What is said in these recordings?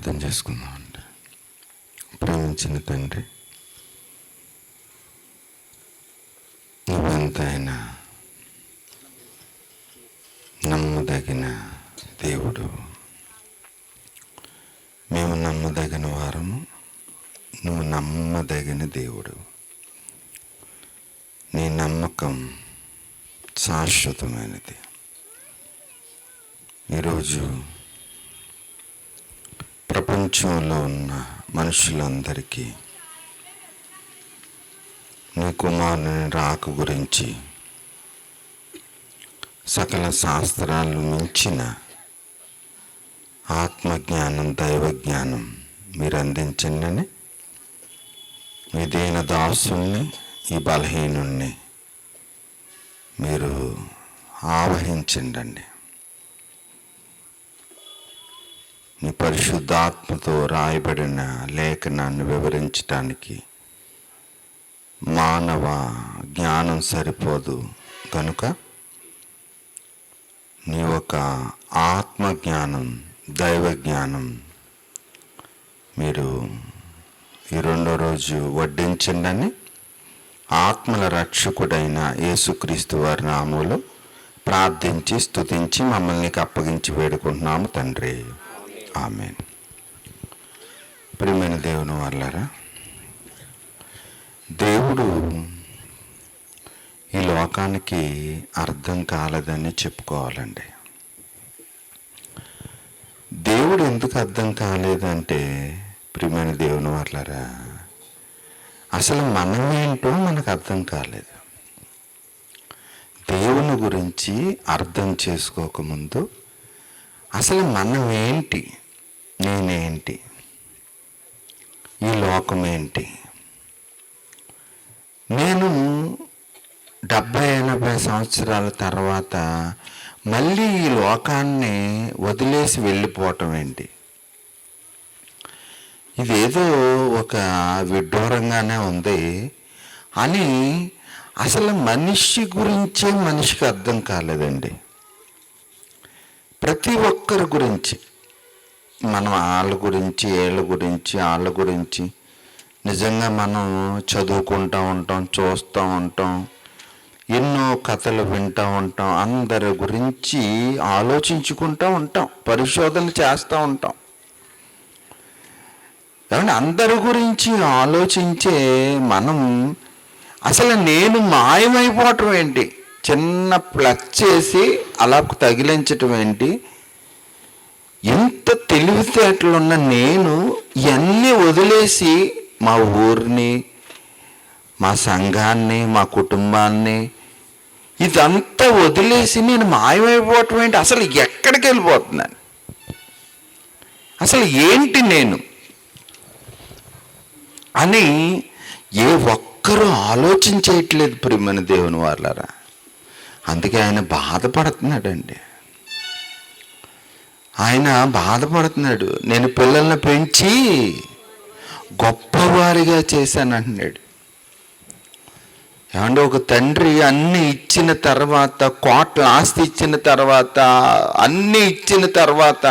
ప్రార్థన చేసుకుందామండి. ప్రేమించిన తండ్రి, నువ్వెంతైనా నమ్మదగిన దేవుడు. మేము నమ్మదగిన వారము, నువ్వు నమ్మదగిన దేవుడు. నీ నమ్మకం శాశ్వతమైనది. ఈరోజు ప్రపంచంలో ఉన్న మనుషులందరికీ నీ కుమారుని రాక గురించి సకల శాస్త్రాలు మించిన ఆత్మజ్ఞానం, దైవజ్ఞానం మీరు అందించండి అని మీ దీన దాసుల్ని, ఈ బలహీనుణ్ణి మీరు ఆవహించండి. నీ పరిశుద్ధాత్మతో రాయబడిన లేఖనాన్ని వివరించడానికి మానవ జ్ఞానం సరిపోదు కనుక నీ ఒక ఆత్మజ్ఞానం, దైవ జ్ఞానం మీరు ఈ రెండో రోజు వడ్డించండి అని ఆత్మల రక్షకుడైన యేసుక్రీస్తు వారి నామములో ప్రార్థించి స్తుతించి మమ్మల్ని అప్పగించి వేడుకుంటున్నాము తండ్రి. ఆమేన్. ప్రియమైన దేవుని వాళ్ళారా, దేవుడు ఈ లోకానికి అర్థం కాలేదని చెప్పుకోవాలండి. దేవుడు ఎందుకు అర్థం కాలేదంటే, ప్రియమైన దేవుని వాళ్ళారా, అసలు మనమేంటో మనకు అర్థం కాలేదు. దేవుని గురించి అర్థం చేసుకోకముందు అసలు మనం ఏంటి, నేనేంటి, ఈ లోకం ఏంటి, నేను 70-80 సంవత్సరాల తర్వాత మళ్ళీ ఈ లోకాన్ని వదిలేసి వెళ్ళిపోవటం ఏంటి, ఇదేదో ఒక విడ్డూరంగానే ఉంది అని అసలు మనిషి గురించే మనిషికి అర్థం కాలేదండి. ప్రతి ఒక్కరి గురించి మనం వాళ్ళ గురించి, వాళ్ళ గురించి నిజంగా మనం చదువుకుంటూ ఉంటాం, చూస్తూ ఉంటాం, ఎన్నో కథలు వింటూ ఉంటాం, అందరి గురించి ఆలోచించుకుంటూ ఉంటాం, పరిశోధన చేస్తూ ఉంటాం. కాబట్టి అందరి గురించి ఆలోచించే మనం అసలు నేను మాయమైపోవటం ఏంటి, చిన్న ప్లస్ చేసి అలా తగిలించటం ఏంటి, ఎంత తెలివితేటలున్న నేను ఇవన్నీ వదిలేసి మా ఊరిని, మా సంఘాన్ని, మా కుటుంబాన్ని ఇదంతా వదిలేసి నేను మాయమైపోవటం ఏంటి, అసలు ఎక్కడికి వెళ్ళిపోతున్నాను, అసలు ఏంటి నేను అని ఏ ఒక్కరూ ఆలోచించేయట్లేదు ప్రియమైన దేవుని వాళ్ళారా. అందుకే ఆయన బాధపడుతున్నాడండి. ఆయన బాధపడుతున్నాడు. నేను పిల్లల్ని పెంచి గొప్పవారిగా చేశాను అంటున్నాడు. ఏమంటే ఒక తండ్రి అన్నీ ఇచ్చిన తర్వాత, కోట్ల ఆస్తి ఇచ్చిన తర్వాత, అన్నీ ఇచ్చిన తర్వాత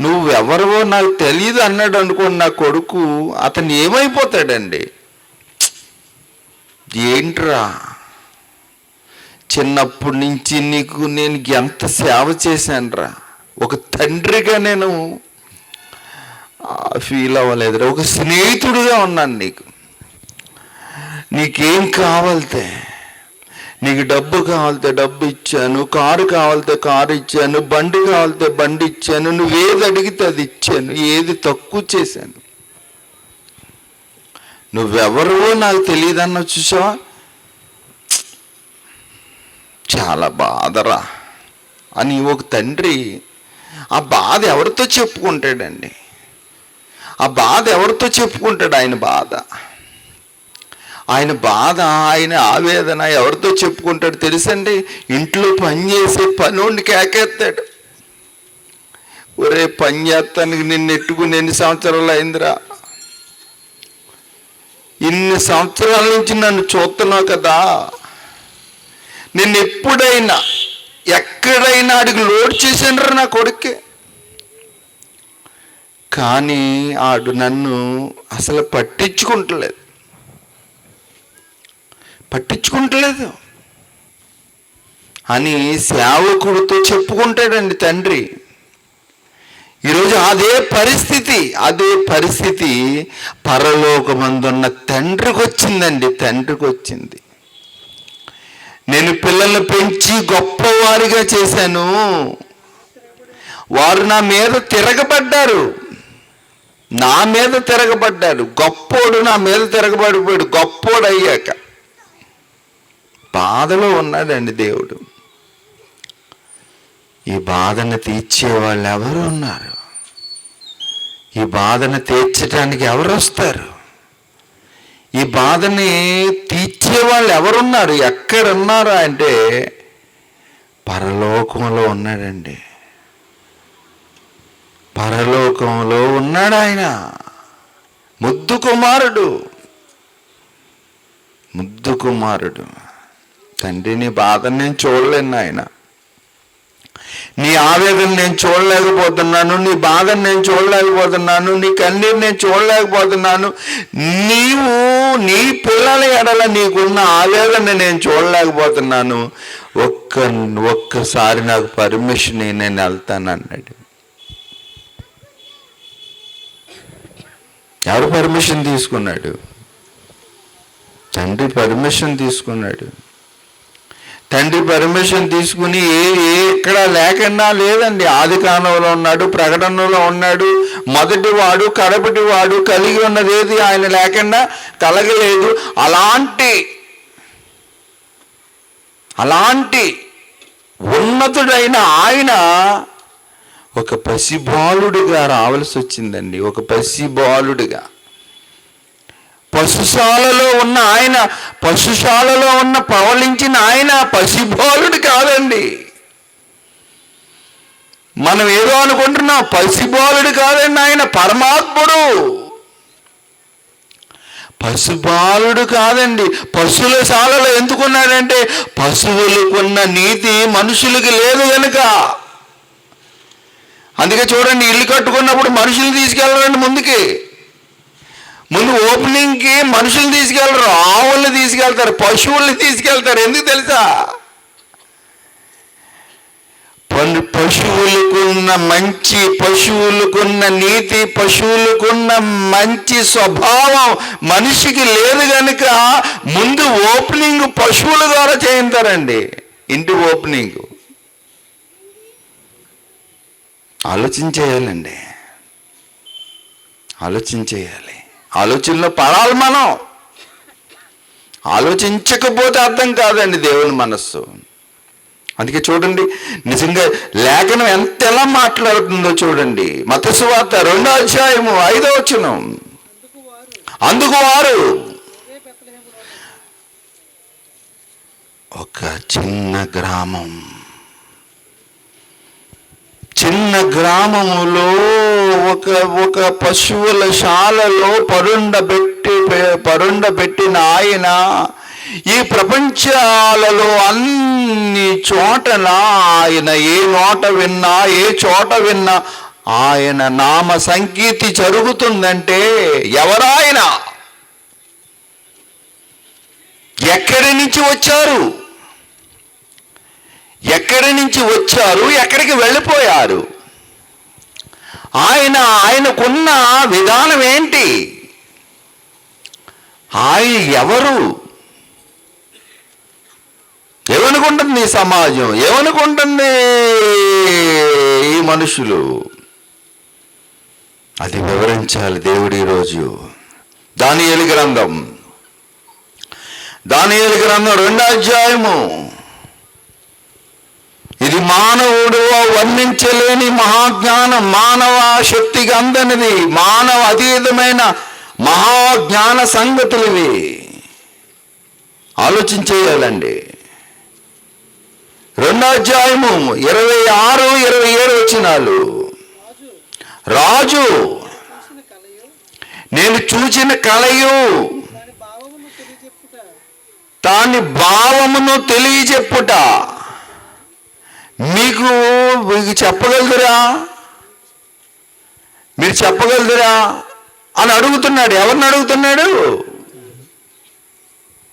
నువ్వెవరవో నాకు తెలియదు అన్నాడు అనుకోండి నా కొడుకు, అతను ఏమైపోతాడండి? ఏంట్రా, చిన్నప్పటి నుంచి నీకు నేను ఎంత సేవ చేశానురా, ఒక తండ్రిగా నేను ఫీల్ అవ్వలేదురా, ఒక స్నేహితుడిగా ఉన్నాను నీకు. నీకేం కావాలితే, నీకు డబ్బు కావాలితే డబ్బు ఇచ్చాను, కారు కావాలితే కారు ఇచ్చాను, బండి కావాలితే బండి ఇచ్చాను, నువ్వేది అడిగితే అది ఇచ్చాను, ఏది తక్కువ చేశాను. నువ్వెవరో నాకు తెలియదన్నా చూసావా, చాలా బాధరా అని ఒక తండ్రి ఆ బాధ ఎవరితో చెప్పుకుంటాడండి? ఆ బాధ ఎవరితో చెప్పుకుంటాడు? ఆయన బాధ, ఆయన ఆవేదన ఎవరితో చెప్పుకుంటాడు తెలుసండి? ఇంట్లో పనిచేసే పనోడిని కేకేస్తాడు. ఒరే, పని చేస్తానికి నిన్ను ఎట్టుకుని ఎన్ని సంవత్సరాలు అయిందిరా, ఇన్ని సంవత్సరాల నుంచి నన్ను చూస్తున్నావు కదా, నేను ఎప్పుడైనా ఎక్కడైనా అడిగి లోడ్ చేశాను నా కొడుక్కి. కానీ ఆడు నన్ను అసలు పట్టించుకుంటలేదు అని సేవకుడితో చెప్పుకుంటాడండి తండ్రి. ఈరోజు అదే పరిస్థితి పరలోకమందున్న తండ్రికి వచ్చింది. నేను పిల్లల్ని పెంచి గొప్పవారిగా చేశాను, వారు నా మీద తిరగబడ్డారు. గొప్పోడు నా మీద తిరగబడిపోయాడు. గొప్పోడు అయ్యాక బాధలో ఉన్నాడండి దేవుడు. ఈ బాధను తీర్చేవాళ్ళు ఎవరు ఉన్నారు? ఈ బాధను తీర్చడానికి ఎవరు వస్తారు? ఈ బాధని తీర్చేవాళ్ళు ఎవరున్నారు? ఎక్కడున్నారు అంటే పరలోకంలో ఉన్నాడండి. పరలోకంలో ఉన్నాడు ఆయన. ముద్దు కుమారుడు. తండ్రి, నీ బాధను నేను చూడలేను నాయన, నీ ఆవేదన నేను చూడలేకపోతున్నాను, నీ బాధను నేను చూడలేకపోతున్నాను, నీ కన్నీరు నేను చూడలేకపోతున్నాను, నీవు నీ పిల్లల ఎడల నీకున్న ఆవేదన నేను చూడలేకపోతున్నాను, ఒక్కసారి నాకు పర్మిషన్ నేను వెళ్తాను అన్నాడు. ఎవరు పర్మిషన్ తీసుకున్నాడు? తండ్రి పర్మిషన్ తీసుకున్నాడు. తండ్రి పర్మిషన్ తీసుకుని ఎక్కడ లేకుండా లేదండి. ఆది కాండంలో ఉన్నాడు, ప్రకటనలో ఉన్నాడు. మొదటివాడు కడపటివాడు, కలిగి ఉన్నదేది ఆయన లేకుండా కలగలేదు. అలాంటి ఉన్నతుడైన ఆయన ఒక పసిబాలుడిగా రావాల్సి వచ్చిందండి. ఒక పసిబాలుడిగా పశుశాలలో ఉన్న పవలించిన ఆయన పసిబాలుడు కాదండి. మనం ఏదో అనుకుంటున్నాం, పసిబాలుడు కాదండి ఆయన, పరమాత్ముడు. పశుబాలుడు కాదండి. పశువుల శాలలో ఎందుకున్నాడంటే పశువులకున్న నీతి మనుషులకి లేదు కనుక. అందుకే చూడండి, ఇల్లు కట్టుకున్నప్పుడు మనుషులు తీసుకెళ్ళరండి. ముందు ఓపెనింగ్కి మనుషులు తీసుకెళ్ళరు, ఆవుల్ని తీసుకెళ్తారు, పశువుల్ని తీసుకెళ్తారు. ఎందుకు తెలుసా? పశువులకున్న నీతి, పశువులకున్న మంచి స్వభావం మనిషికి లేదు కనుక ముందు ఓపెనింగ్ పశువుల ద్వారా చేయించారండి. ఇంటి ఓపెనింగ్ ఆలోచించేయాలండి. ఆలోచనలో పడాలి మనం. ఆలోచించకపోతే అర్థం కాదండి దేవుని మనస్సు. అందుకే చూడండి, నిజంగా లేఖనం ఎలా మాట్లాడుతుందో చూడండి. మత్తయి సువార్త 2వ అధ్యాయము 5వ వచనం. అందుకు వారు ఒక చిన్న గ్రామములో ఒక పశువుల శాలలో పరుండబెట్టిన ఆయన ఈ ప్రపంచాలలో అన్ని చోటన ఆయన ఏ చోట విన్నా ఆయన నామ సంకీర్తి జరుగుతుందంటే ఎవరాయన? ఎక్కడి నుంచి వచ్చారు? ఎక్కడికి వెళ్ళిపోయారు? ఆయనకున్న విధానం ఏంటి? ఆయన ఎవరు? ఏమనుకుంటుంది ఈ సమాజం? ఏమనుకుంటుంది ఈ మనుషులు? అది వివరించాలి దేవుడు ఈరోజు. దానియేలు గ్రంథం 2వ అధ్యాయము. ఇది మానవుడు వర్ణించలేని మహాజ్ఞానం, మానవ శక్తికి అందనిది, మానవ అతీతమైన మహాజ్ఞాన సంగతులు ఇవి. ఆలోచించేయాలండి. 2వ అధ్యాయము 26, 27 వచనాలు. రాజు నేను చూచిన కలయు దాని భావమును తెలియజెప్పుట. మీకు చెప్పగలుగురా? మీరు చెప్పగలదురా అని అడుగుతున్నాడు. ఎవరిని అడుగుతున్నాడు?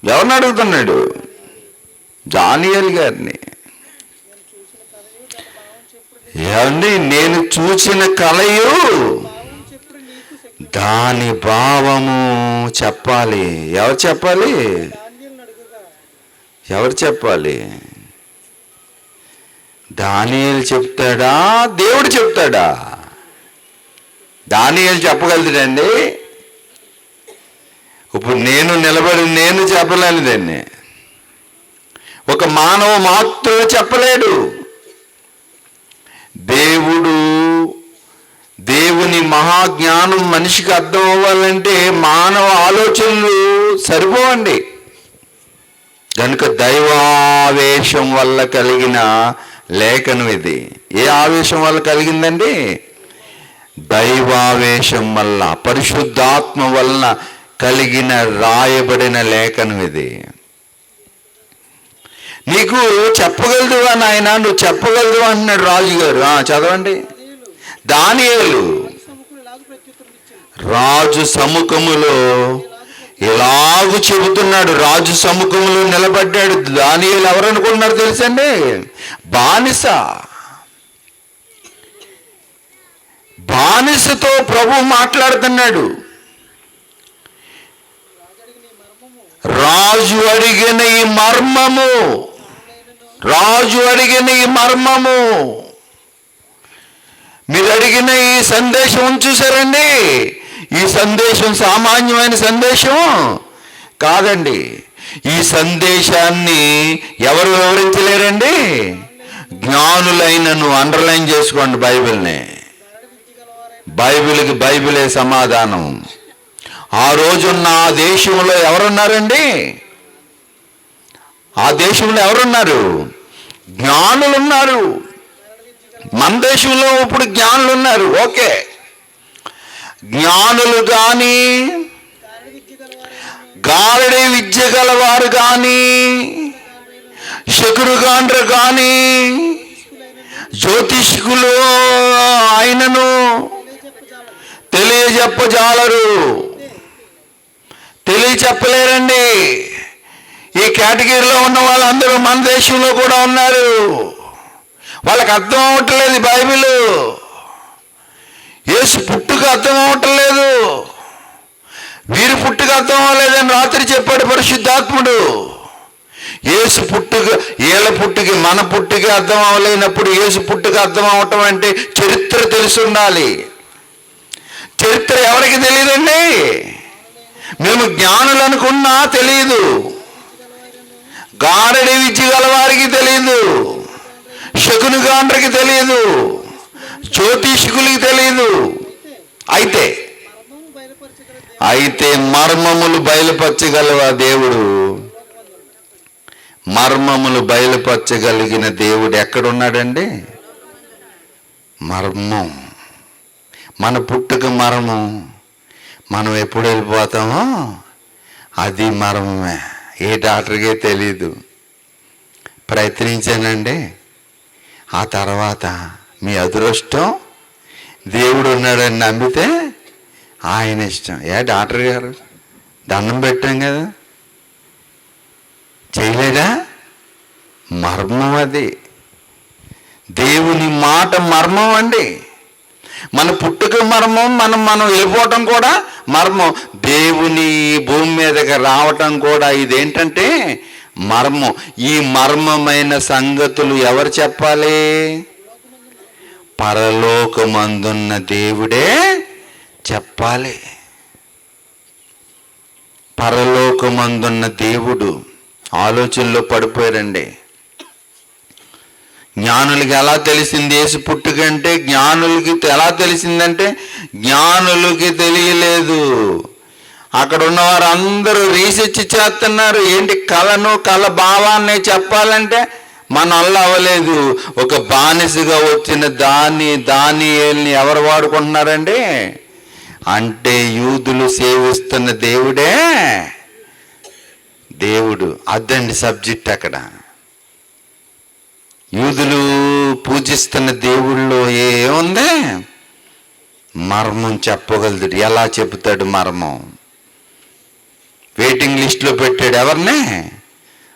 ఎవరిని అడుగుతున్నాడు? దానియేలు గారిని. ఏమండి, నేను చూసిన కలయు దాని భావము చెప్పాలి. ఎవరు చెప్పాలి? ఎవరు చెప్పాలి? దానియేలు చెప్తాడా, దేవుడు చెప్తాడా? దానియేలు చెప్పగలుగుతాడండి. ఇప్పుడు నేను చెప్పలేను దాన్ని. ఒక మానవ మాత్రమే చెప్పలేడు. దేవుని మహాజ్ఞానం మనిషికి అర్థం అవ్వాలంటే మానవ ఆలోచనలు సరిపోవండి. కనుక దైవావేశం వల్ల కలిగిన లేఖనం ఇది. ఏ ఆవేశం వల్ల కలిగిందండి? దైవావేశం వల్ల, పరిశుద్ధాత్మ వలన కలిగిన రాయబడిన లేఖనం ఇది. నీకు చెప్పగలదువా నాయన, నువ్వు చెప్పగలదువా అంటున్నాడు రాజుగారు. చదవండి. దానియేలు రాజు సముఖములో ఇలాగూ చెబుతున్నాడు. రాజు సముఖంలో నిలబడ్డాడు. దానియేలు ఎవరు అనుకుంటున్నారు తెలుసండి? బానిసతో ప్రభు మాట్లాడుతున్నాడు. రాజు అడిగిన ఈ మర్మము, మీరు అడిగిన ఈ సందేశం చూసారండి. ఈ సందేశం సామాన్యమైన సందేశం కాదండి. ఈ సందేశాన్ని ఎవరు వివరించలేరండి? జ్ఞానులైనను. అండర్లైన్ చేసుకోండి బైబిల్ని. బైబిలే సమాధానం. ఆ రోజున్న ఆ దేశంలో ఎవరున్నారండి? ఆ దేశంలో ఎవరున్నారు? జ్ఞానులున్నారు. మన దేశంలో ఇప్పుడు జ్ఞానులు ఉన్నారు. ఓకే, జ్ఞానులు కానీ, గారడి విద్య గలవారు కానీ, శకురుగాండ్రు కానీ, జ్యోతిష్కులు ఆయనను తెలియచెప్పలేరండి. ఈ కేటగిరీలో ఉన్న వాళ్ళందరూ మన దేశంలో కూడా ఉన్నారు. వాళ్ళకి అర్థం అవ్వట్లేదు బైబిల్. యేసు పుట్టుక అర్థం అవ్వట్లేదు. వీరి పుట్టుక అర్థం అవ్వలేదని రాత్రి చెప్పాడు పరిశుద్ధాత్ముడు. యేసు పుట్టుక, వీళ్ళ పుట్టుక, మన పుట్టుక అర్థం అవ్వలేనప్పుడు యేసు పుట్టుక అర్థం అవ్వటం అంటే చరిత్ర తెలిసి ఉండాలి. చరిత్ర ఎవరికి తెలియదండి? మేము జ్ఞానులు అనుకున్నా తెలియదు. గారడి విద్య గలవారికి తెలియదు, శకునుగాండ్రకి తెలియదు, జ్యోతిష్కులకి తెలియదు. అయితే మర్మములు బయలుపరచగలవ దేవుడు. మర్మములు బయలుపరచగలిగిన దేవుడు ఎక్కడున్నాడండి? మర్మం. మన పుట్టుక మర్మం. మనం ఎప్పుడు వెళ్ళిపోతామో అది మర్మమే. ఏ డాక్టర్కే తెలీదు. ప్రయత్నించానండి. ఆ తర్వాత మీ అదృష్టం, దేవుడు ఉన్నాడని నమ్మితే ఆయన ఇష్టం. డాక్టర్ గారు దండం పెట్టాం కదా, చేయలేదా? మర్మం అది. దేవుని మాట మర్మం అండి. మన పుట్టుక మర్మం, మనం వెళ్ళిపోవటం కూడా మర్మం. దేవుని భూమి మీదకి రావటం కూడా ఇదేంటంటే మర్మం. ఈ మర్మమైన సంగతులు ఎవరు చెప్పాలి? పరలోకమందున్న దేవుడే చెప్పాలి. పరలోకమందున్న దేవుడు ఆలోచనలో పడిపోయారండి. జ్ఞానులకి ఎలా తెలిసింది యేసు పుట్టుకంటే? జ్ఞానులకి ఎలా తెలిసిందంటే జ్ఞానులకి తెలియలేదు. అక్కడ ఉన్నవారు అందరూ రీసెర్చ్ చేస్తున్నారు. ఏంటి కళ భావాన్ని చెప్పాలంటే మన వల్ల అవ్వలేదు. ఒక బానిసగా వచ్చిన దానియేలుని ఎవరు వాడుకుంటున్నారండి? అంటే యూదులు సేవిస్తున్న దేవుడు. అదండి సబ్జెక్ట్. అక్కడ యూదులు పూజిస్తున్న దేవుళ్ళు ఏముంది? మర్మం చెప్పగలుగుతాడు. ఎలా చెబుతాడు మర్మం? వెయిటింగ్ లిస్ట్లో పెట్టాడు ఎవరిని?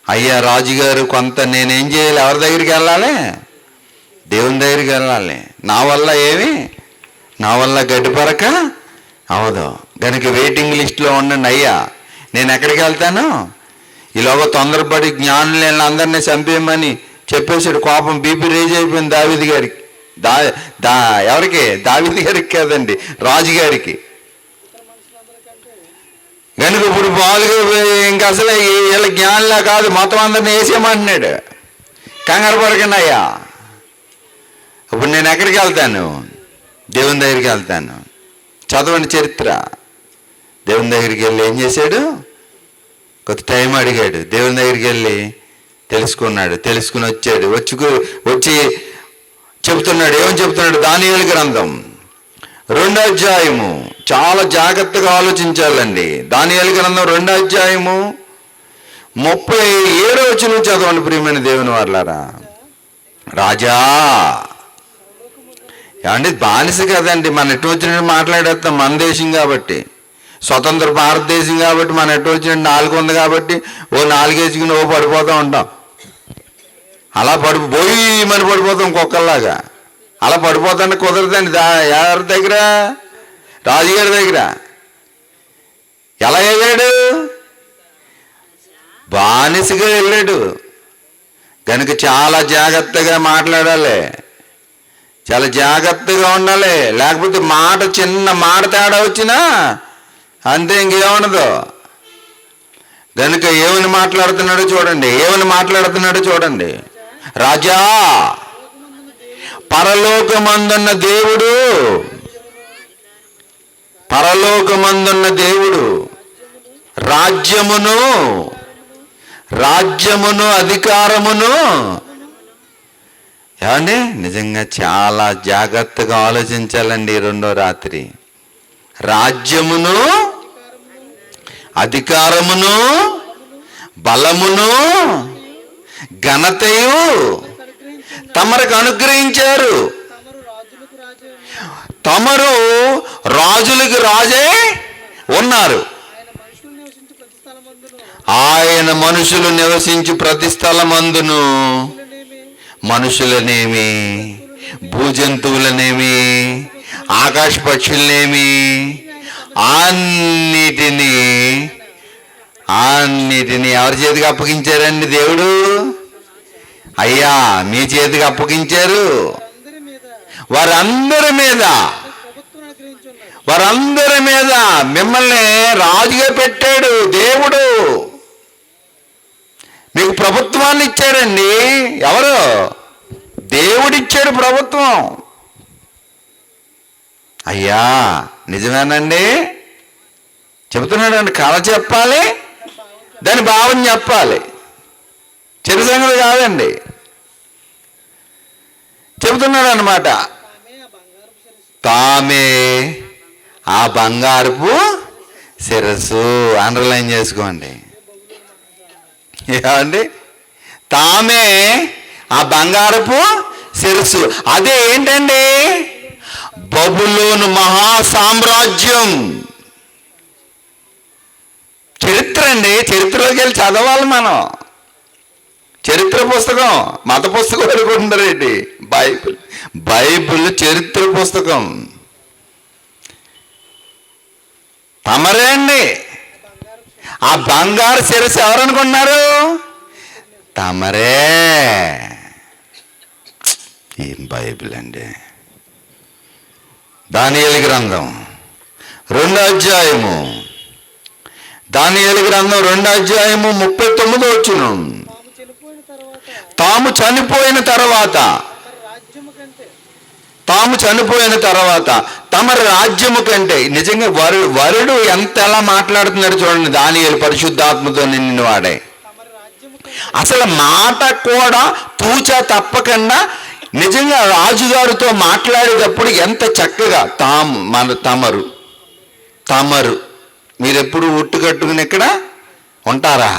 అయ్యా రాజుగారు, కొంత నేనేం చేయాలి? ఎవరి దగ్గరికి వెళ్ళాలి? దేవుని దగ్గరికి వెళ్ళాలి. నా వల్ల గడ్డిపరక అవదు కనుక వెయిటింగ్ లిస్ట్లో ఉండండి. అయ్యా నేను ఎక్కడికి వెళ్తాను? ఈలోగా తొందరపడి జ్ఞానులను అందరినీ చంపేయమని చెప్పేసాడు. కోపం బీపీ రేజ్ అయిపోయింది దావీదు గారికి. ఎవరికి? దావీదు గారికి కాదండి, రాజుగారికి. కనుక ఇప్పుడు బాలుగా ఇంక అసలు వీళ్ళ జ్ఞానంలా కాదు, మొత్తం అందరిని వేసేయమంటున్నాడు. కంగారు పడకండి అయ్యా, ఇప్పుడు నేను ఎక్కడికి వెళ్తాను? దేవుని దగ్గరికి వెళ్తాను. చదవండి చరిత్ర. దేవుని దగ్గరికి వెళ్ళి ఏం చేశాడు? కొద్ది టైం అడిగాడు. దేవుని దగ్గరికి వెళ్ళి తెలుసుకున్నాడు. తెలుసుకుని వచ్చాడు. వచ్చి చెబుతున్నాడు. ఏమని చెబుతున్నాడు? దానియేలు గ్రంథం 2వ అధ్యాయము. చాలా జాగ్రత్తగా ఆలోచించాలండి. దానియేలు గ్రంథం 2వ అధ్యాయము 37వ వచనం చదవండి ప్రియమైన దేవుని వారలారా. రాజా ఏమంటే బానిస కదండి, మన ఎటు వచ్చినట్టు మాట్లాడేస్తాం. మన దేశం కాబట్టి, స్వతంత్ర భారతదేశం కాబట్టి, మన ఎటు వచ్చినట్టు 4 ఉంది కాబట్టి ఓ 4 వేసుకుని ఓ పడిపోతూ ఉంటాం. అలా పోయి మరి పడిపోతాం కుక్కల్లాగా. అలా పడిపోతానికి కుదరదండి. ఎవరి దగ్గర? రాజుగారి దగ్గర. ఎలా వెళ్ళాడు? బానిసగా వెళ్ళాడు. కనుక చాలా జాగ్రత్తగా మాట్లాడాలి, చాలా జాగ్రత్తగా ఉండాలి. లేకపోతే చిన్న మాట తేడా వచ్చినా అంతే, ఇంకేముండదు. కనుక ఏమని మాట్లాడుతున్నాడో చూడండి. రాజా, పరలోకమందున్న దేవుడు రాజ్యమును అధికారమును. ఏమండి నిజంగా చాలా జాగ్రత్తగా ఆలోచించాలండి. 2వ రాత్రి రాజ్యమును అధికారమును బలమును ఘనతయు తమరికి అనుగ్రహించారు. తమరు రాజులకు రాజే ఉన్నారు. ఆయన మనుషులు నివసించి ప్రతి స్థలమందును మనుషులనేమి, భూజంతువులనేమి, ఆకాశ పక్షులనేమి అన్నిటినీ ఎవరి చేతికి అప్పగించారండి? దేవుడు. అయ్యా మీ చేతికి అప్పగించారు. వారందరి మీద మిమ్మల్ని రాజుగా పెట్టాడు దేవుడు. మీకు ప్రభుత్వాన్ని ఇచ్చాడండి. ఎవరు? దేవుడిచ్చాడు ప్రభుత్వం. అయ్యా నిజమేనండి, చెబుతున్నాడండి. కథ చెప్పాలి, దాని భావం చెప్పాలి, చెడు సంగతి కాదండి. చెబుతున్నాడు అన్నమాట. తామే ఆ బంగారపు శిరస్సు. అండర్లైన్ చేసుకోండి. ఏమండి? తామే ఆ బంగారపు శిరస్సు. అదే ఏంటండి? బబులోను మహా సామ్రాజ్యం. చరిత్ర అండి. చరిత్రలోకి వెళ్ళి చదవాలి మనం. చరిత్ర పుస్తకం, మత పుస్తకం అనుకుంటారేంటి? బైబిల్ చరిత్ర పుస్తకం. తమరే అండి. ఆ బంగారు శిరస్సు ఎవరనుకున్నారు? తమరే. ఏం బైబిల్ అండి. దానియేలు గ్రంథం 2వ అధ్యాయము. దానియేలు గ్రంథం 2వ అధ్యాయము 39వ వచనం. తాము చనిపోయిన తర్వాత తమ రాజ్యము కంటే. నిజంగా వరుడు ఎలా మాట్లాడుతున్నాడు చూడండి. దానియేలు పరిశుద్ధాత్మతో నిన్ను వాడే అసలు మాట కూడా తూచా తప్పకుండా నిజంగా రాజుగారితో మాట్లాడేటప్పుడు ఎంత చక్కగా తమరు మీరెప్పుడు ఉట్టు కట్టుకుని ఇక్కడ ఉంటారా?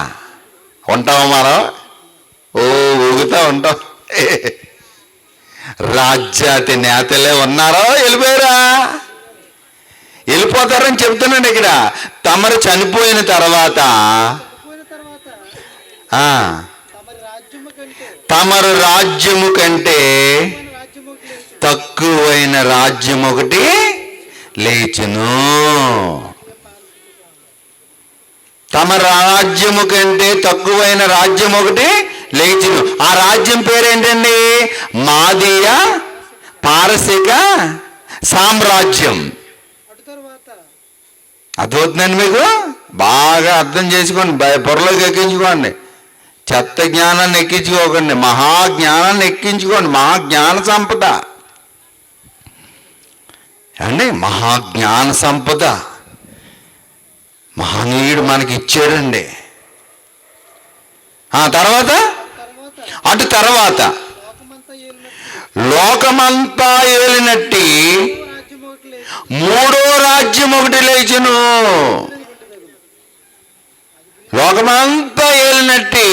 ఉంటావా? మనం ఊగుతా ఉంటాం. రాజ్యాతి నేతలే ఉన్నారో వెళ్ళిపోయారా? చనిపోతారని చెప్తున్నాడు ఇక్కడ. తమరు చనిపోయిన తర్వాత తమరు రాజ్యము కంటే తక్కువైన రాజ్యం ఒకటి లేచును. తమ రాజ్యము కంటే తక్కువైన రాజ్యం ఒకటి లేచును. ఆ రాజ్యం పేరేంటండి? మాదీయ పారసిక సామ్రాజ్యం. అర్థమవుతుందండి మీకు? బాగా అర్థం చేసుకోండి, పొరలోకి ఎక్కించుకోండి. చెత్త జ్ఞానాన్ని ఎక్కించుకోకండి, మహాజ్ఞానాన్ని ఎక్కించుకోండి. మహాజ్ఞాన సంపద అండి, మహాజ్ఞాన సంపద మహనీయుడు మనకి ఇచ్చాడండి. తర్వాత అటు తర్వాత లోకమంతా ఏలినట్టి మూడో రాజ్యం ఒకటి లేచును. లోకమంతా ఏలినట్టి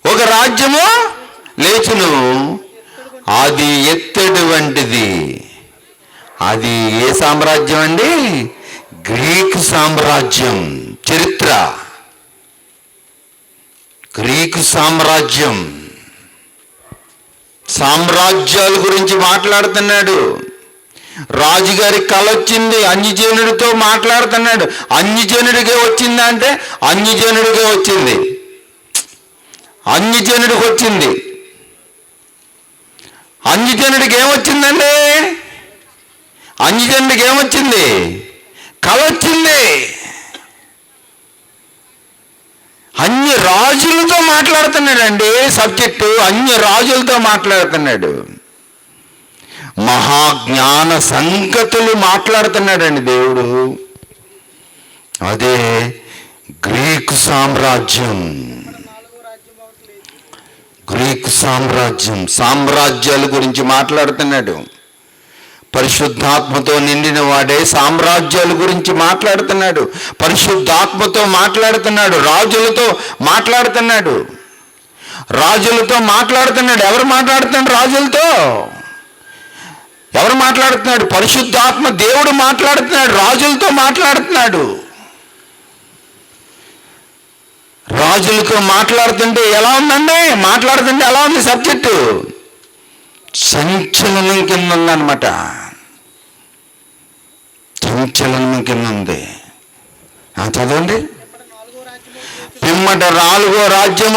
ఒక రాజ్యము లేచును. అది ఎత్తడి వంటిది. అది ఏ సామ్రాజ్యం అండి? గ్రీకు సామ్రాజ్యం. చరిత్ర గ్రీకు సామ్రాజ్యం. సామ్రాజ్యాల గురించి మాట్లాడుతున్నాడు. రాజుగారి కళ వచ్చింది, అన్యజనుడితో మాట్లాడుతున్నాడు. అన్యజనుడికే వచ్చిందా అంటే అన్యజనుడికే వచ్చింది. అన్యజనుడికి వచ్చింది. అన్యజనుడికి ఏమొచ్చిందండి? అన్యజనుడికి ఏమొచ్చింది? కళ వచ్చింది. అన్య రాజులతో మాట్లాడుతున్నాడండి. సబ్జెక్టు అన్య రాజులతో మాట్లాడుతున్నాడు. మహాజ్ఞాన సంగతులు మాట్లాడుతున్నాడండి దేవుడు. అదే గ్రీకు సామ్రాజ్యం. గ్రీకు సామ్రాజ్యం. సామ్రాజ్యాల గురించి మాట్లాడుతున్నాడు. పరిశుద్ధాత్మతో నిండిన వాడే సామ్రాజ్యాల గురించి మాట్లాడుతున్నాడు. పరిశుద్ధాత్మతో మాట్లాడుతున్నాడు. రాజులతో మాట్లాడుతున్నాడు. రాజులతో మాట్లాడుతున్నాడు. ఎవరు మాట్లాడుతున్నాడు? రాజులతో ఎవరు మాట్లాడుతున్నాడు? పరిశుద్ధాత్మ దేవుడు మాట్లాడుతున్నాడు. రాజులతో మాట్లాడుతున్నాడు. రాజులతో మాట్లాడుతుంటే ఎలా ఉందండి? మాట్లాడుతుంటే ఎలా ఉంది? సబ్జెక్టు సంచలనం కింద ఉందన్నమాట. సంచలనం కింద ఉంది. చదవండి. పిమ్మట నాలుగో రాజ్యం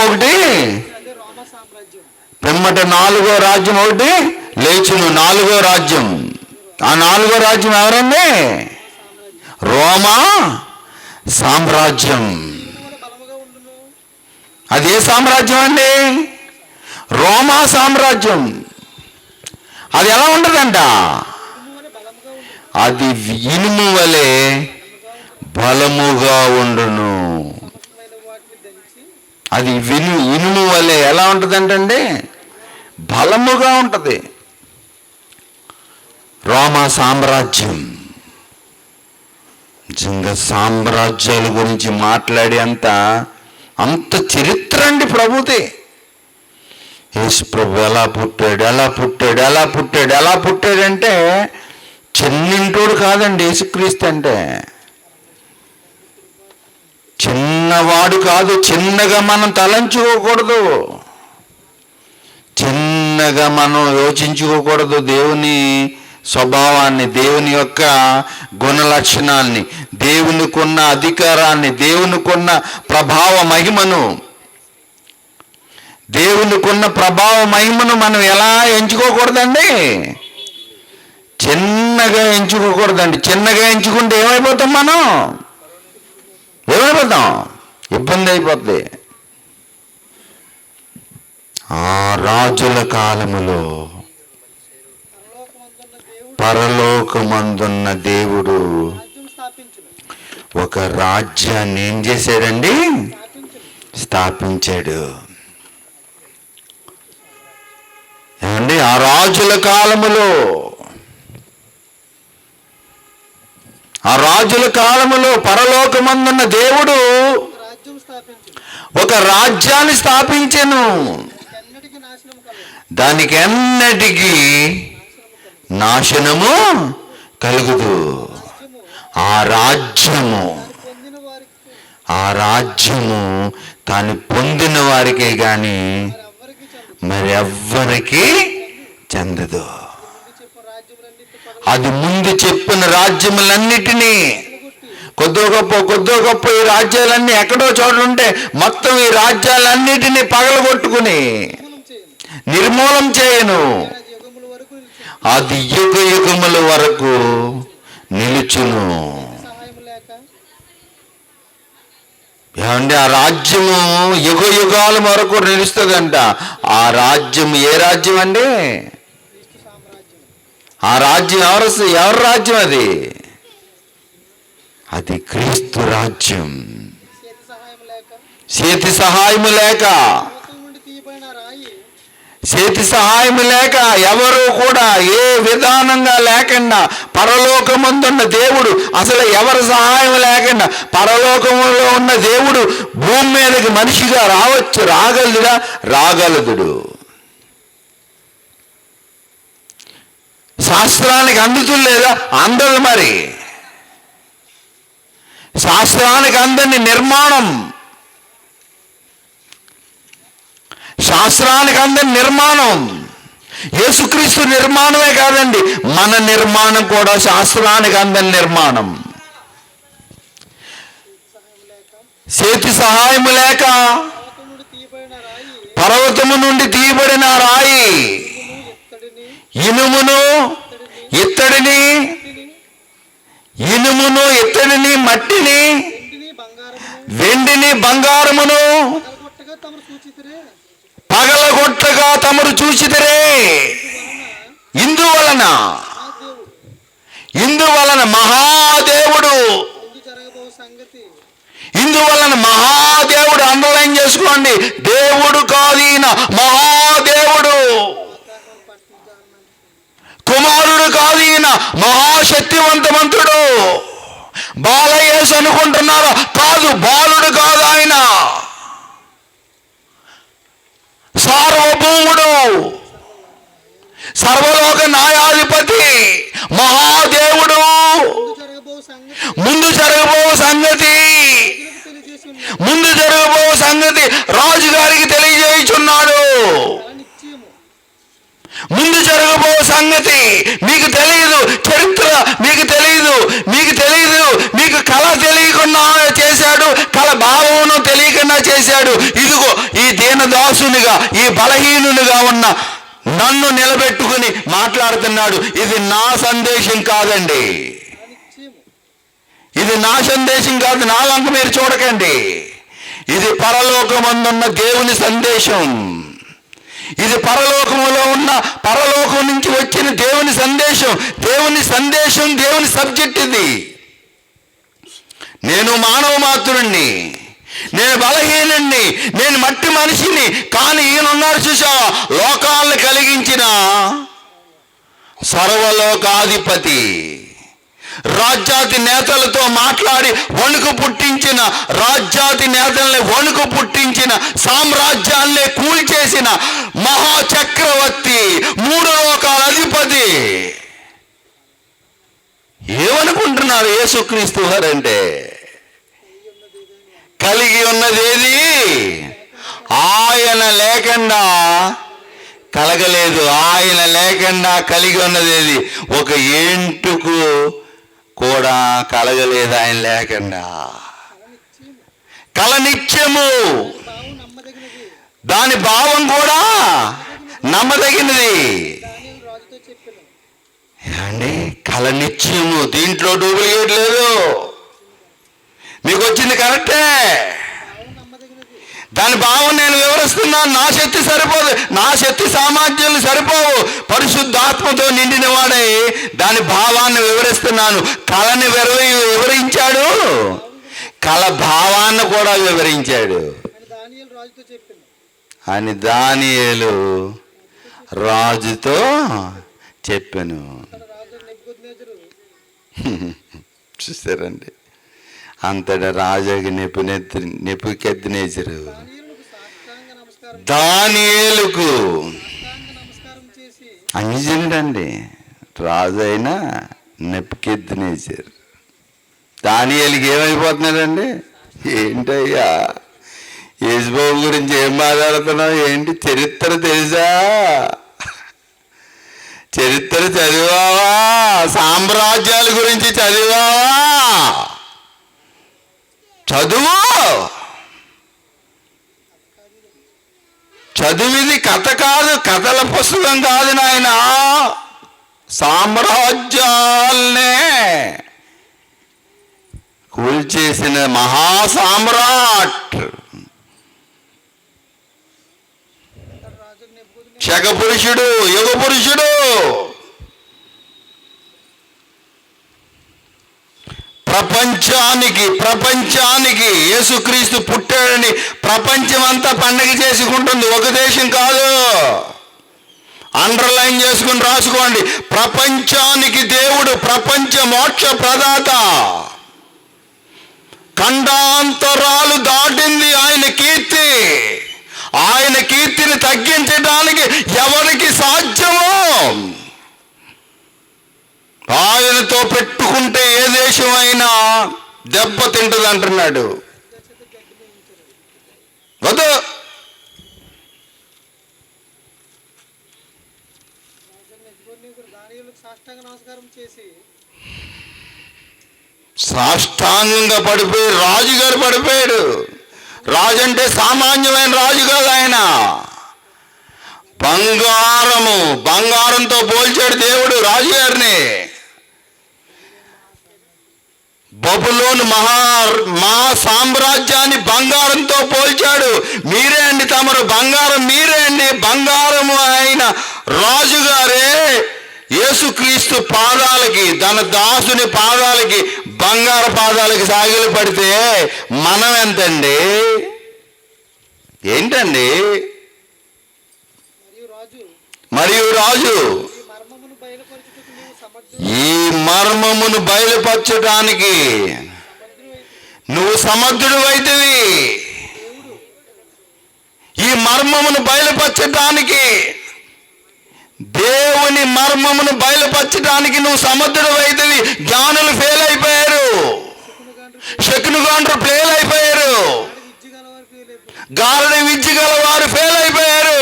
ఒకటి లేచును. నాలుగో రాజ్యం. ఆ నాలుగో రాజ్యం ఎవరండి? రోమా సామ్రాజ్యం. అదే సామ్రాజ్యం అండి, రోమా సామ్రాజ్యం. అది ఎలా ఉంటుందంట? అది ఇనుము వలె బలముగా ఉండును. అది ఇనుము వలె ఎలా ఉంటుందంటే బలముగా ఉంటుంది. రోమా సామ్రాజ్యం. నిజంగా సామ్రాజ్యాల గురించి మాట్లాడి అంత చరిత్ర అండి ప్రభుదే. యేసు ప్రభు ఎలా పుట్టాడంటే చిన్నింటోడు కాదండి. యేసుక్రీస్తు అంటే చిన్నవాడు కాదు. చిన్నగా మనం తలంచుకోకూడదు. చిన్నగా మనం యోచించుకోకూడదు. దేవుని స్వభావాన్ని, దేవుని యొక్క గుణ లక్షణాన్ని, దేవునికున్న అధికారాన్ని, దేవునికున్న ప్రభావ మహిమను, దేవునికున్న ప్రభావ మహిమను మనం ఎలా ఎంచుకోకూడదండి? చిన్నగా ఎంచుకోకూడదండి. చిన్నగా ఎంచుకుంటే ఏమైపోతాం? మనం ఏమైపోతాం? ఇబ్బంది అయిపోద్ది. ఆ రాజుల కాలములో పరలోకమందున్న దేవుడు ఒక రాజ్యాన్ని ఏం చేశాడండి? స్థాపించాడు. ఏమండి? ఆ రాజుల కాలములో పరలోకమందున్న దేవుడు ఒక రాజ్యాన్ని స్థాపించెను. దానికి ఎన్నటికీ నాశనము కలుగుదు. ఆ రాజ్యము తాను పొందిన వారికే గాని మరెవ్వరికి చెందదు. అది ముందు చెప్పిన రాజ్యములన్నిటినీ కొద్దో గొప్ప ఈ రాజ్యాలన్నీ ఎక్కడో చోట ఉంటే మొత్తం ఈ రాజ్యాలన్నిటినీ పగలగొట్టుకుని నిర్మూలం చేయను. అది యుగ యుగముల వరకు నిలుచును. ఏమండి, ఆ రాజ్యము యుగ యుగాల వరకు నిలుస్తుందంట. ఆ రాజ్యం ఏ రాజ్యం అండి? ఆ రాజ్యం ఎవరి రాజ్యం? అది క్రీస్తు రాజ్యం. చేతి సహాయము లేక ఎవరు కూడా ఏ విధానంగా లేకుండా పరలోకమందున్న దేవుడు, అసలు ఎవరి సహాయం లేకుండా పరలోకంలో ఉన్న దేవుడు భూమి మీదకి మనిషిగా రాగలదుడు. శాస్త్రానికి అందుతుంది లేదా? అందదు. మరి శాస్త్రానికి అందని నిర్మాణం, యేసుక్రీస్తు నిర్మాణమే కాదండి, మన నిర్మాణం కూడా శాస్త్రానికి అందని నిర్మాణం. చేతి సహాయము లేక పర్వతము నుండి తీయబడిన రాయి ఇనుమును ఇత్తడిని మట్టిని వెండిని బంగారమును పగలగొట్టగా తమరు చూచితిరే. ఇందువలన మహాదేవుడు అండర్లైన్ చేసుకోండి. దేవుడు కాదు ఈయన, మహాదేవుడు. కుమారుడు కాదు ఈయన, మహాశక్తివంతమంతుడు. బాలయేసు అనుకుంటున్నారా? కాదు, బాలుడు కాదు ఆయన, సార్వభౌముడు, సర్వలోక న్యాయాధిపతి, మహాదేవుడు. ముందు జరగబో సంగతి రాజుగారికి తెలియజేయుచున్నాడు. ముందు జరగబో సంగతి మీకు తెలియదు, చరిత్ర మీకు తెలియదు, మీకు కళ తెలియకుండా చేశాడు, కళ భావమును తెలియకుండా చేశాడు. ఇదిగో ఈ దీనదాసునిగా, ఈ బలహీనునిగా ఉన్న నన్ను నిలబెట్టుకుని మాట్లాడుతున్నాడు. ఇది నా సందేశం కాదండి, ఇది నా సందేశం కాదు. నా వంక మీరు చూడకండి. ఇది పరలోకమందున్న దేవుని సందేశం. ఇది పరలోకం నుంచి వచ్చిన దేవుని సందేశం. దేవుని సబ్జెక్ట్ ఇది. నేను మానవ మాత్రుణ్ణి, నేను బలహీనుణ్ణి, నేను మట్టి మనిషిని. కానీ ఈయనున్నాడు చూసావా, లోకాలను కలిగించిన సర్వలోకాధిపతి, రాజ్యాతి నేతలతో మాట్లాడి వణుకు పుట్టించిన, రాజ్యాతి నేతల్ని వణుకు పుట్టించిన, సామ్రాజ్యాల్ని కూల్చేసిన మహాచక్రవర్తి, 3 లోకాల అధిపతి. ఏమనుకుంటున్నారు యేసుక్రీస్తు వారంటే? కలిగి ఉన్నదేది ఆయన లేకుండా కలగలేదు. ఆయన లేకుండా కలిగి ఉన్నదేది ఒక ఏంటుకు కూడా కలగలేదు. ఆయన లేకుండా కల నిత్యము, దాని భావం కూడా నమ్మదగినది. అండి, కల నిత్యము, దీంట్లో డూప్లికేట్ లేదు. మీకు వచ్చింది కరెక్టే, దాని భావం నేను వివరిస్తున్నాను. నా శక్తి సరిపోదు, నా శక్తి సామర్థ్యాలు సరిపోవు. పరిశుద్ధాత్మతో నిండిన వాడై దాని భావాన్ని వివరిస్తున్నాను. కళని వివరించాడు, కళ భావాన్ని కూడా వివరించాడు అని దానియేలు రాజుతో చెప్పాను. చూసారండి, అంతటా రాజుకి నెబుకద్నెజరు దానియేలుకు అంజనుడండి, రాజు అయినా నెబుకద్నెజర్. దానియేలుకి ఏమైపోతున్నాడండి? ఏంటయ్యా యేసుబాబు గురించి ఏం మాట్లాడుతున్నావు? ఏంటి చరిత్ర తెలుసా? చరిత్ర చదివావా? సామ్రాజ్యాల గురించి చదివావా? చదువు. చదువుది కథ కాదు, కథల పుస్తకం కాదు నాయన. సామ్రాజ్యాల్నే కూల్చేసిన మహాసామ్రాట్, శకపురుషుడు, యుగ పురుషుడు. ప్రపంచానికి యేసుక్రీస్తు పుట్టాడని ప్రపంచమంతా పండగ చేసుకుంటుంది, ఒక దేశం కాదు. అండర్లైన్ చేసుకుని రాసుకోండి. ప్రపంచానికి దేవుడు, ప్రపంచ మోక్ష ప్రదాత. ఖండాంతరాలు దాటింది ఆయన కీర్తి. ఆయన కీర్తిని తగ్గించడానికి ఎవరికి సాధ్యమో ఆయనతో పెట్టుకుంటే ఏ దేశం అయినా దెబ్బతింటుంది అంటున్నాడు. వద్దు. సాష్టాంగంగా పడిపోయి రాజుగారు పడిపోయాడు. రాజు అంటే సామాన్యమైన రాజు కాదు ఆయన. బంగారంతో పోల్చాడు దేవుడు రాజుగారిని. బబులోను మహా సామ్రాజ్యాన్ని బంగారంతో పోల్చాడు. మీరే అండి తమరు బంగారం, మీరే అండి బంగారము అయిన రాజుగారే యేసుక్రీస్తు పాదాలకి, తన దాసుని పాదాలకి, బంగారు పాదాలకి సాగిలు పడితే మనం ఎంతండి? ఏంటండి? మరియు రాజు ఈ మర్మమును బయలుపరచడానికి నువ్వు సమర్థుడు అయితివి. ఈ మర్మమును బయలుపరచడానికి, దేవుని మర్మమును బయలుపరచడానికి నువ్వు సమర్థుడు అయితివి. జ్ఞానులు ఫెయిల్ అయిపోయారు, శకునుగాండ్రు ఫెయిల్ అయిపోయారు, గారడి విద్య గల వారు ఫెయిల్ అయిపోయారు,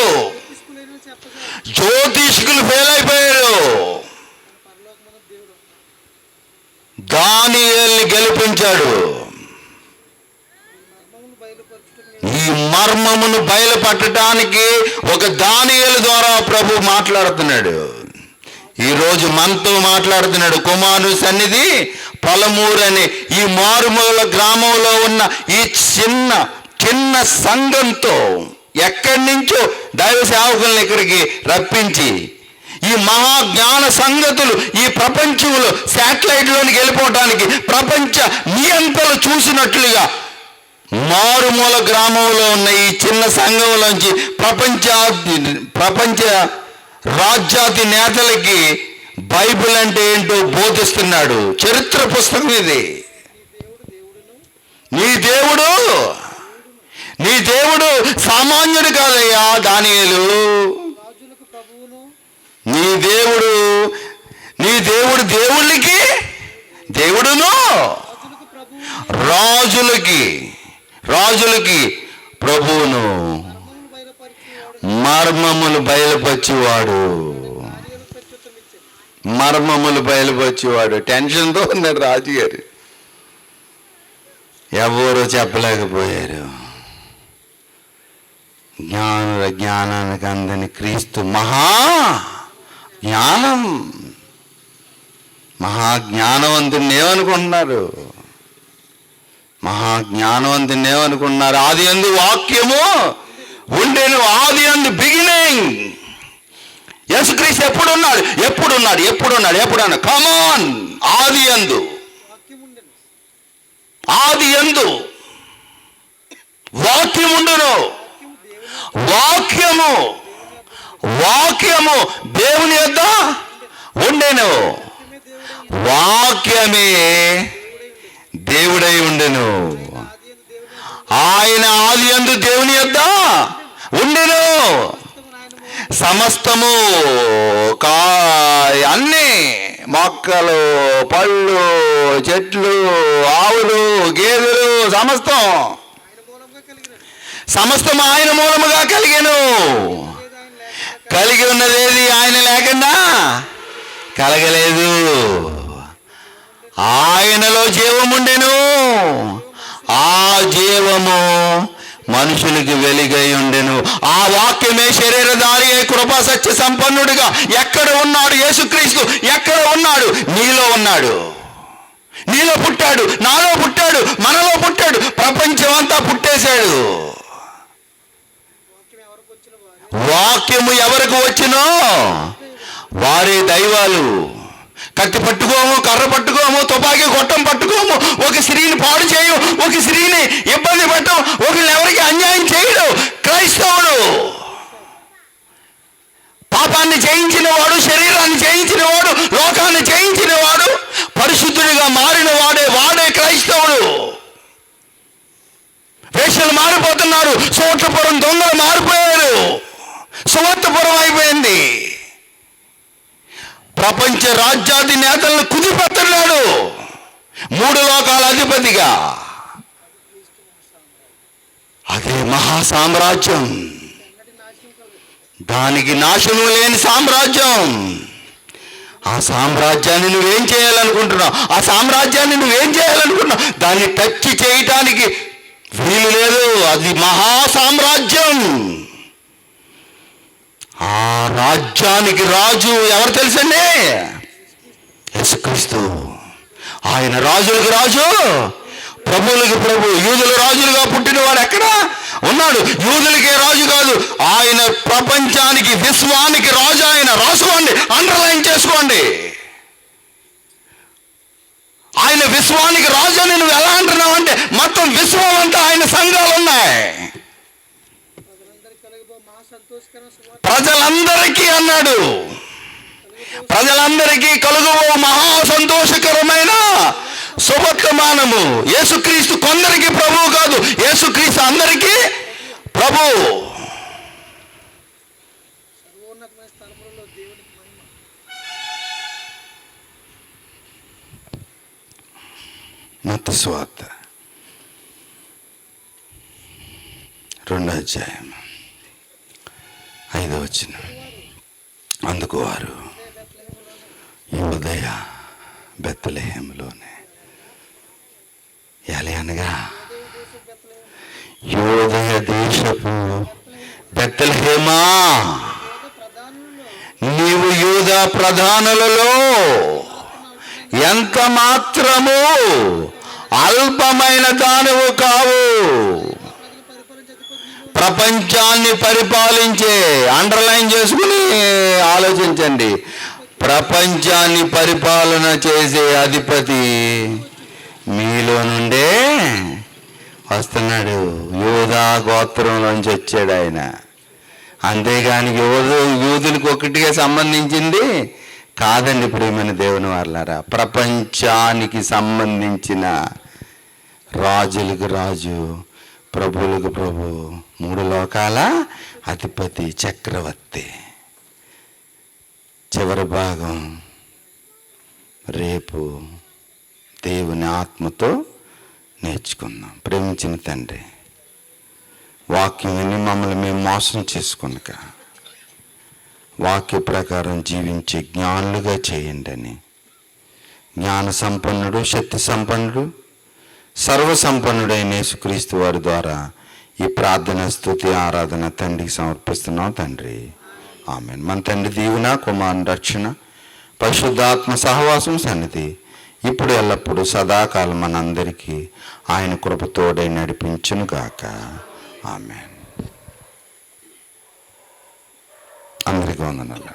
జ్యోతిష్కులు ఫెయిల్ అయిపోయారు. దానియేలుని గెలిపించాడు. ఈ మర్మమును బయలుపట్టడానికి ఒక దానియేలు ద్వారా ప్రభు మాట్లాడుతున్నాడు. ఈరోజు మనతో మాట్లాడుతున్నాడు. కుమారుని సన్నిధి పలమూరు అనే ఈ మారుమూల గ్రామంలో ఉన్న ఈ చిన్న సంఘంతో ఎక్కడి నుంచో దైవ సేవకులను ఇక్కడికి రప్పించి ఈ మహాజ్ఞాన సంగతులు ఈ ప్రపంచంలో శాటిలైట్లోనికి వెళ్ళిపోవటానికి ప్రపంచ నియంతలు చూసినట్లుగా మారుమూల గ్రామంలో ఉన్న ఈ చిన్న సంఘంలోంచి ప్రపంచ రాజ్యాది నేతలకి బైబిల్ అంటే ఏంటో బోధిస్తున్నాడు. చరిత్ర పుస్తకం ఇది. నీ దేవుడు సామాన్యుడు కాదయ్యా దానియేలు. నీ దేవుడు దేవుళ్ళకి దేవుడును, రాజులకి ప్రభువును, మర్మములు బయలుపరిచేవాడు. టెన్షన్తో ఉన్నాడు రాజుగారు. ఎవరు చెప్పలేకపోయారు. జ్ఞానానికి అందని క్రీస్తు మహాజ్ఞానవంతుని ఏమనుకుంటున్నారు? ఆది యందు వాక్యము ఉండెను. ఆది యందు బిగినింగ్. యేసుక్రీస్తు ఎప్పుడున్నాడు? కమాన్. ఆది యందు వాక్యముండును. వాక్యము దేవుని యొద్ద ఉండెను. వాక్యమే దేవుడై ఉండెను. ఆయన ఆది యందు దేవుని యొద్ద ఉండెను. సమస్తము అన్నీ మొక్కలు, పళ్ళు, చెట్లు, ఆవులు, గేదెలు సమస్తము ఆయన మూలముగా కలిగెను. కలిగి ఉన్నదేది ఆయన లేకుండా కలగలేదు. ఆయనలో జీవముండెను, ఆ జీవము మనుషులకి వెలుగై ఉండెను. ఆ వాక్యమే శరీరధారి అయి కృపా సత్య సంపన్నుడిగా ఎక్కడ ఉన్నాడు? యేసుక్రీస్తు ఎక్కడ ఉన్నాడు? నీలో ఉన్నాడు. నీలో పుట్టాడు, నాలో పుట్టాడు, మనలో పుట్టాడు, ప్రపంచం అంతా పుట్టేశాడు. వాక్యము ఎవరికి వచ్చినో వారే దైవాలు. కత్తి పట్టుకోము, కర్ర పట్టుకోము, తుపాకీ గొట్టం పట్టుకోము, ఒక స్త్రీని పాడు చేయు, ఒక స్త్రీని ఇబ్బంది పెట్టం, ఒకరిని ఎవరికి అన్యాయం చేయడు. క్రైస్తవుడు పాపాన్ని జయించిన వాడు, శరీరాన్ని జయించిన వాడు, లోకాన్ని జయించిన వాడు, పరిశుద్ధుడిగా మారిన వాడే క్రైస్తవుడు. వేషలు మారిపోతున్నారు, సోట్లపురం దొంగలు మారిపోయారు, సువర్తపురం అయిపోయింది. ప్రపంచ రాజ్యాధి నేతలను కుదిపెడుతున్నాడు 3 లోకాల అధిపతిగా. అదే మహాసామ్రాజ్యం, దానికి నాశనం లేని సామ్రాజ్యం. ఆ సామ్రాజ్యాన్ని నువ్వేం చేయాలనుకుంటున్నావు? ఆ సామ్రాజ్యాన్ని నువ్వేం చేయాలనుకుంటున్నావు? దాన్ని టచ్ చేయటానికి వీలు లేదు. అది మహాసామ్రాజ్యం. ఆ రాజ్యానికి రాజు ఎవరు తెలుసండి? యేసుక్రీస్తు. ఆయన రాజులకు రాజు, ప్రభువులకి ప్రభు. యూదుల రాజులుగా పుట్టినవాడు ఎక్కడ ఉన్నాడు? యూదులకే రాజు కాదు, ఆయన ప్రపంచానికి, విశ్వానికి రాజు. ఆయన రాసుకోండి, అండర్లైన్ చేసుకోండి. ఆయన విశ్వానికి రాజు అని నువ్వు ఎలా అంటున్నావు అంటే, మొత్తం విశ్వం అంతా ఆయన సంఘాలు ఉన్నాయి. ప్రజలందరికీ అన్నాడు, ప్రజలందరికీ కలుగువ మహా సంతోషకరమైన శుభవర్తమానము. యేసుక్రీస్తు కొందరికి ప్రభువు కాదు, యేసుక్రీస్తు అందరికీ ప్రభు. మత్తయి సువార్త 2వ అధ్యాయం 5వ వచనం. అందుకు వారు యూదయ బెత్లెహేములోనే, అనగా యూదయ దేశపు బెత్లెహేమా, నీవు యూదా ప్రధానులలో ఎంత మాత్రము అల్పమైన దానివు కావు. ప్రపంచాన్ని పరిపాలించే, అండర్లైన్ చేసుకుని ఆలోచించండి, ప్రపంచాన్ని పరిపాలన చేసే అధిపతి మీలో నుండే వస్తున్నాడు. యూదా గోత్రంలోంచి వచ్చాడు ఆయన. అంతేగాని యూదులకు ఒకటిగా సంబంధించింది కాదండి ప్రియమైన దేవుని వారలారా. ప్రపంచానికి సంబంధించిన రాజులకు రాజు, ప్రభువులకు ప్రభు, 3 లోకాల అధిపతి, చక్రవర్తి. చివరి భాగం రేపు దేవుని ఆత్మతో నేర్చుకుందాం. ప్రేమించిన తండ్రి, వాక్యం విని మమ్మల్ని మేము మోసం చేసుకునక వాక్య ప్రకారం జీవించే జ్ఞానులుగా చేయండి అని, జ్ఞాన సంపన్నుడు, శక్తి సంపన్నుడు, సర్వసంపన్నుడైన యేసుక్రీస్తు వారి ద్వారా ఈ ప్రార్థన, స్తుతి, ఆరాధన తండ్రికి సమర్పిస్తున్నాం తండ్రి. ఆమేన్. మన తండ్రి దీవెన, కుమారుని రక్షణ, పరిశుద్ధాత్మ సహవాసం, సన్నిధి ఇప్పుడు ఎల్లప్పుడూ సదాకాలం మనందరికీ ఆయన కృపతోడై నడిపించును గాక. ఆమేన్. అందరికీ వందనాలు.